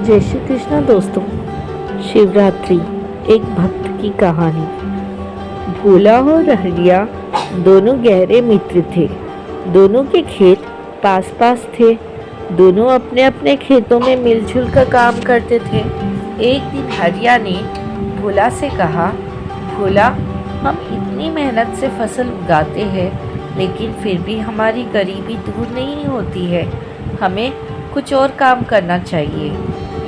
जय श्री कृष्ण दोस्तों। शिवरात्रि एक भक्त की कहानी। भोला और हरिया दोनों गहरे मित्र थे। दोनों के खेत पास पास थे। दोनों अपने अपने खेतों में मिलजुल कर काम करते थे। एक दिन हरिया ने भोला से कहा, भोला, हम इतनी मेहनत से फसल उगाते हैं, लेकिन फिर भी हमारी गरीबी दूर नहीं होती है। हमें कुछ और काम करना चाहिए।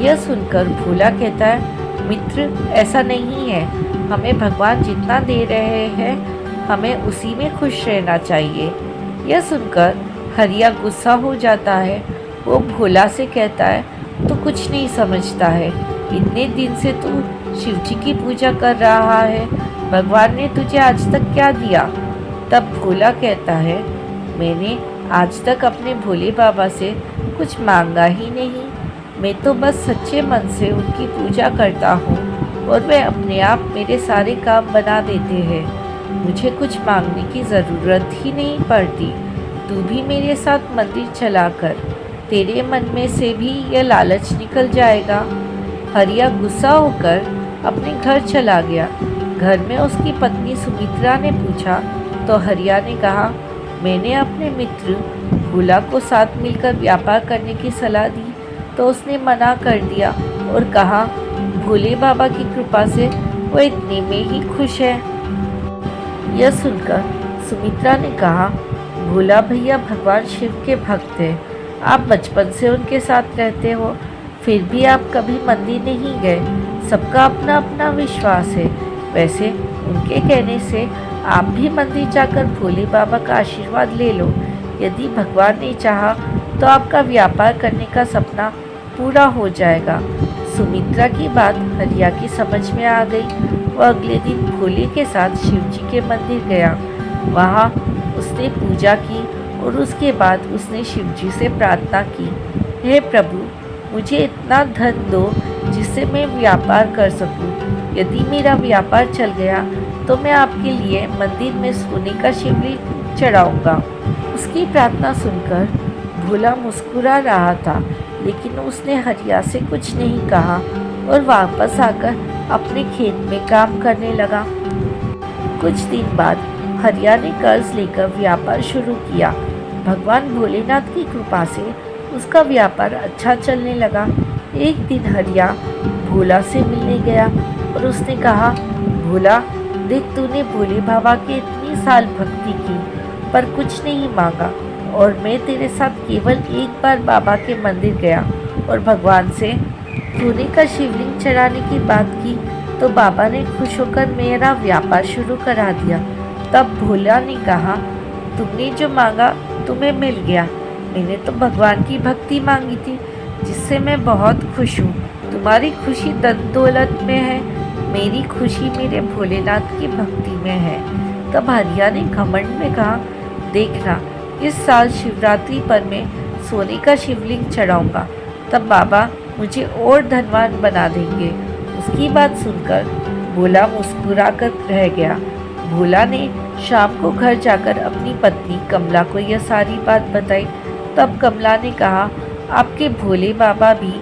यह सुनकर भोला कहता है, मित्र, ऐसा नहीं है। हमें भगवान जितना दे रहे हैं, हमें उसी में खुश रहना चाहिए। यह सुनकर हरिया गुस्सा हो जाता है। वो भोला से कहता है, तू कुछ नहीं समझता है। इतने दिन से तू शिव जी की पूजा कर रहा है, भगवान ने तुझे आज तक क्या दिया? तब भोला कहता है, मैंने आज तक अपने भोले बाबा से कुछ मांगा ही नहीं। मैं तो बस सच्चे मन से उनकी पूजा करता हूँ और वे अपने आप मेरे सारे काम बना देते हैं। मुझे कुछ मांगने की ज़रूरत ही नहीं पड़ती। तू भी मेरे साथ मंदिर चला कर, तेरे मन में से भी यह लालच निकल जाएगा। हरिया गुस्सा होकर अपने घर चला गया। घर में उसकी पत्नी सुमित्रा ने पूछा तो हरिया ने कहा, मैंने अपने मित्र भोला को साथ मिलकर व्यापार करने की सलाह दी तो उसने मना कर दिया और कहा, भोले बाबा की कृपा से वो इतने में ही खुश है। यह सुनकर सुमित्रा ने कहा, भोला भैया भगवान शिव के भक्त हैं। आप बचपन से उनके साथ रहते हो, फिर भी आप कभी मंदिर नहीं गए। सबका अपना अपना विश्वास है। वैसे उनके कहने से आप भी मंदिर जाकर भोले बाबा का आशीर्वाद ले लो। यदि भगवान ने चाहा तो आपका व्यापार करने का सपना पूरा हो जाएगा। सुमित्रा की बात हरिया की समझ में आ गई। वह अगले दिन भोले के साथ शिव जी के मंदिर गया। वहाँ उसने पूजा की और उसके बाद उसने शिव जी से प्रार्थना की, हे प्रभु, मुझे इतना धन दो जिससे मैं व्यापार कर सकूं। यदि मेरा व्यापार चल गया तो मैं आपके लिए मंदिर में सोने का शिवलिंग चढ़ाऊंगा। उसकी प्रार्थना सुनकर भोला मुस्कुरा रहा था, लेकिन उसने हरिया से कुछ नहीं कहा और वापस आकर अपने खेत में काम करने लगा। कुछ दिन बाद हरिया ने कर्ज लेकर व्यापार शुरू किया। भगवान भोलेनाथ की कृपा से उसका व्यापार अच्छा चलने लगा। एक दिन हरिया भोला से मिलने गया और उसने कहा, भोला, देख, तूने भोले बाबा की इतनी साल भक्ति की पर कुछ नहीं मांगा, और मैं तेरे साथ केवल एक बार बाबा के मंदिर गया और भगवान से सोने का शिवलिंग चढ़ाने की बात की तो बाबा ने खुश होकर मेरा व्यापार शुरू करा दिया। तब भोला ने कहा, तुमने जो मांगा तुम्हें मिल गया। मैंने तो भगवान की भक्ति मांगी थी, जिससे मैं बहुत खुश हूँ। तुम्हारी खुशी धन दौलत में है, मेरी खुशी मेरे भोलेनाथ की भक्ति में है। तब हरिया ने घमंड में कहा, देखना, इस साल शिवरात्रि पर मैं सोने का शिवलिंग चढ़ाऊंगा, तब बाबा मुझे और धनवान बना देंगे। उसकी बात सुनकर भोला मुस्कुरा कर रह गया। भोला ने शाम को घर जाकर अपनी पत्नी कमला को यह सारी बात बताई। तब कमला ने कहा, आपके भोले बाबा भी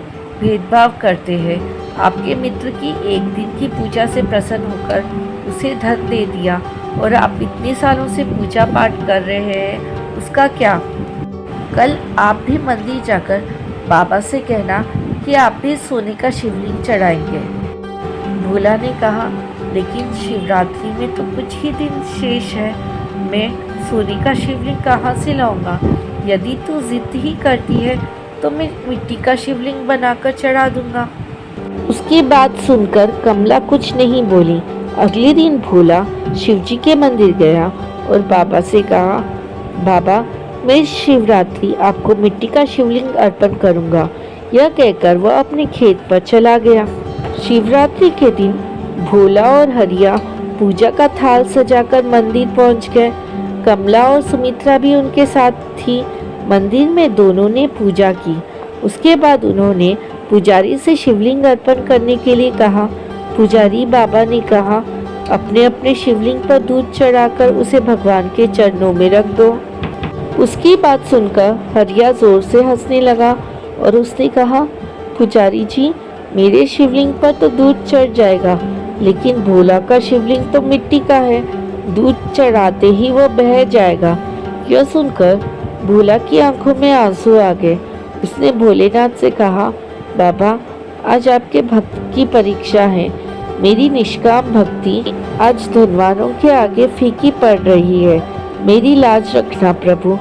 भेदभाव करते हैं। आपके मित्र की एक दिन की पूजा से प्रसन्न होकर उसे धन दे दिया, और आप इतने सालों से पूजा पाठ कर रहे हैं, उसका क्या? कल आप भी मंदिर जाकर बाबा से कहना कि आप भी सोने का शिवलिंग चढ़ाएंगे। भोला ने कहा, लेकिन शिवरात्रि में तो कुछ ही दिन शेष है, मैं सोने का शिवलिंग कहाँ से लाऊंगा? यदि तू जिद ही करती है तो मैं मिट्टी का शिवलिंग बनाकर चढ़ा दूंगा। उसकी बात सुनकर कमला कुछ नहीं बोली। अगले दिन भोला शिव जी के मंदिर गया और बाबा से कहा, बाबा, मैं शिवरात्रि आपको मिट्टी का शिवलिंग अर्पण करूंगा। यह कहकर वह अपने खेत पर चला गया। शिवरात्रि के दिन भोला और हरिया पूजा का थाल सजाकर मंदिर पहुंच गए। कमला और सुमित्रा भी उनके साथ थी। मंदिर में दोनों ने पूजा की। उसके बाद उन्होंने पुजारी से शिवलिंग अर्पण करने के लिए कहा। पुजारी बाबा ने कहा, अपने अपने शिवलिंग पर दूध चढ़ाकर उसे भगवान के चरणों में रख दो। उसकी बात सुनकर हरिया जोर से हंसने लगा और उसने कहा, पुजारी जी, मेरे शिवलिंग पर तो दूध चढ़ जाएगा, लेकिन भोला का शिवलिंग तो मिट्टी का है, दूध चढ़ाते ही वो बह जाएगा। यह सुनकर भोला की आंखों में आंसू आ गए। उसने भोलेनाथ से कहा, बाबा, आज आपके भक्त की परीक्षा है। मेरी निष्काम भक्ति आज धनवानों के आगे फीकी पड़ रही है। मेरी लाज रखना प्रभु।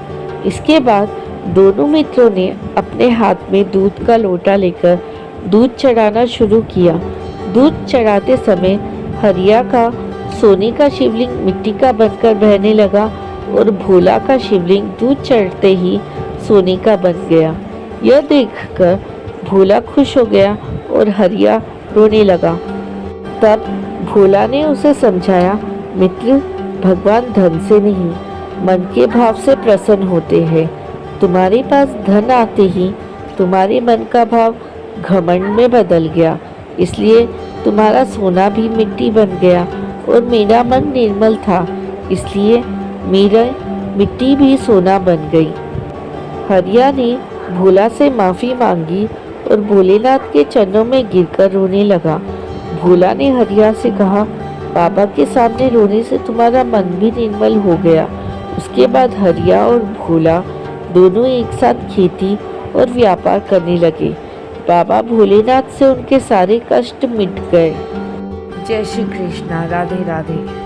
इसके बाद दोनों मित्रों ने अपने हाथ में दूध का लोटा लेकर दूध चढ़ाना शुरू किया। दूध चढ़ाते समय हरिया का सोने का शिवलिंग मिट्टी का बनकर बहने लगा और भोला का शिवलिंग दूध चढ़ते ही सोने का बन गया। यह देखकर भोला खुश हो गया और हरिया रोने लगा। तब भोला ने उसे समझाया, मित्र, भगवान धन से नहीं, मन के भाव से प्रसन्न होते हैं। तुम्हारे पास धन आते ही तुम्हारे मन का भाव घमंड में बदल गया, इसलिए तुम्हारा सोना भी मिट्टी बन गया और मेरा मन निर्मल था, इसलिए मेरा मिट्टी भी सोना बन गई। हरिया ने भोला से माफ़ी मांगी और भोलेनाथ के चरणों में गिरकर रोने लगा। भोला ने हरिया से कहा, बाबा के सामने रोने से तुम्हारा मन भी निर्मल हो गया। उसके बाद हरिया और भोला दोनों एक साथ खेती और व्यापार करने लगे। बाबा भोलेनाथ से उनके सारे कष्ट मिट गए। जय श्री कृष्णा। राधे राधे।